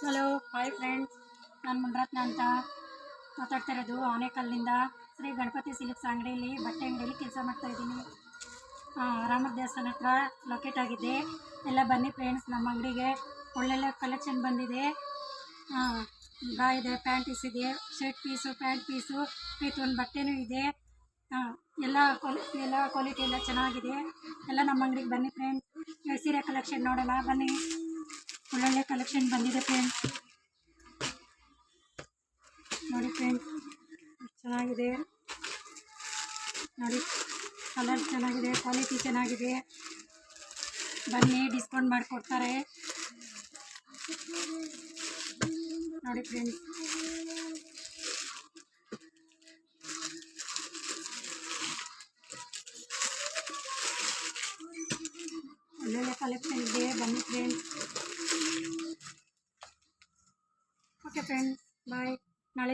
Hello hi friends, ನಾನು ಮುನ್ರತ್ನ ಅಂತ ಮಾತಾಡ್ತಾ ಇರೋದು ಆನೇಕಲ್ಲಿಂದ. ಶ್ರೀ ಗಣಪತಿ ಸಿಲ್ಕ್ಸ್ ಅಂಗಡಿಯಲ್ಲಿ ಬಟ್ಟೆ ಅಂಗಡಿಯಲ್ಲಿ ಕೆಲಸ ಮಾಡ್ತಾಯಿದ್ದೀನಿ. ರಾಮರ ದೇವಸ್ಥಾನ ಹತ್ರ ಲೊಕೇಟ್ ಆಗಿದೆ. ಎಲ್ಲ ಬನ್ನಿ ಫ್ರೆಂಡ್ಸ್, ನಮ್ಮ ಅಂಗಡಿಗೆ ಒಳ್ಳೊಳ್ಳೆ ಕಲೆಕ್ಷನ್ ಬಂದಿದೆ. ಬ್ರಾ ಇದೆ, ಪ್ಯಾಂಟೀಸ್ ಇದೆ, ಶರ್ಟ್ ಪೀಸು, ಪ್ಯಾಂಟ್ ಪೀಸು, ಪ್ರತಿಯೊಂದು ಬಟ್ಟೆನೂ ಇದೆ. ಎಲ್ಲ ಕ್ವಾಲಿಟಿ ಎಲ್ಲ ಚೆನ್ನಾಗಿದೆ. ಎಲ್ಲ ನಮ್ಮ ಅಂಗಡಿಗೆ ಬನ್ನಿ ಫ್ರೆಂಡ್ಸ್. ಸೀರೆ ಕಲೆಕ್ಷನ್ ನೋಡೋಣ ಬನ್ನಿ. ಒಳ್ಳೊಳ್ಳೆ ಕಲೆಕ್ಷನ್ ಬಂದಿದೆ ಫ್ರೆಂಡ್ಸ್. ನೋಡಿ ಫ್ರೆಂಡ್ಸ್, ಚೆನ್ನಾಗಿದೆ ನೋಡಿ. ಕಲರ್ ಚೆನ್ನಾಗಿದೆ, ಕ್ವಾಲಿಟಿ ಚೆನ್ನಾಗಿದೆ. ಬನ್ನಿ, ಡಿಸ್ಕೌಂಟ್ ಮಾಡಿಕೊಡ್ತಾರೆ ನೋಡಿ ಫ್ರೆಂಡ್ಸ್. ಒಳ್ಳೊಳ್ಳೆ ಕಲೆಕ್ಷನ್ ಇದೆ, ಬನ್ನಿ ಫ್ರೆಂಡ್ಸ್. ಓಕೆ ಫ್ರೆಂಡ್ಸ್, ಬಾಯ್.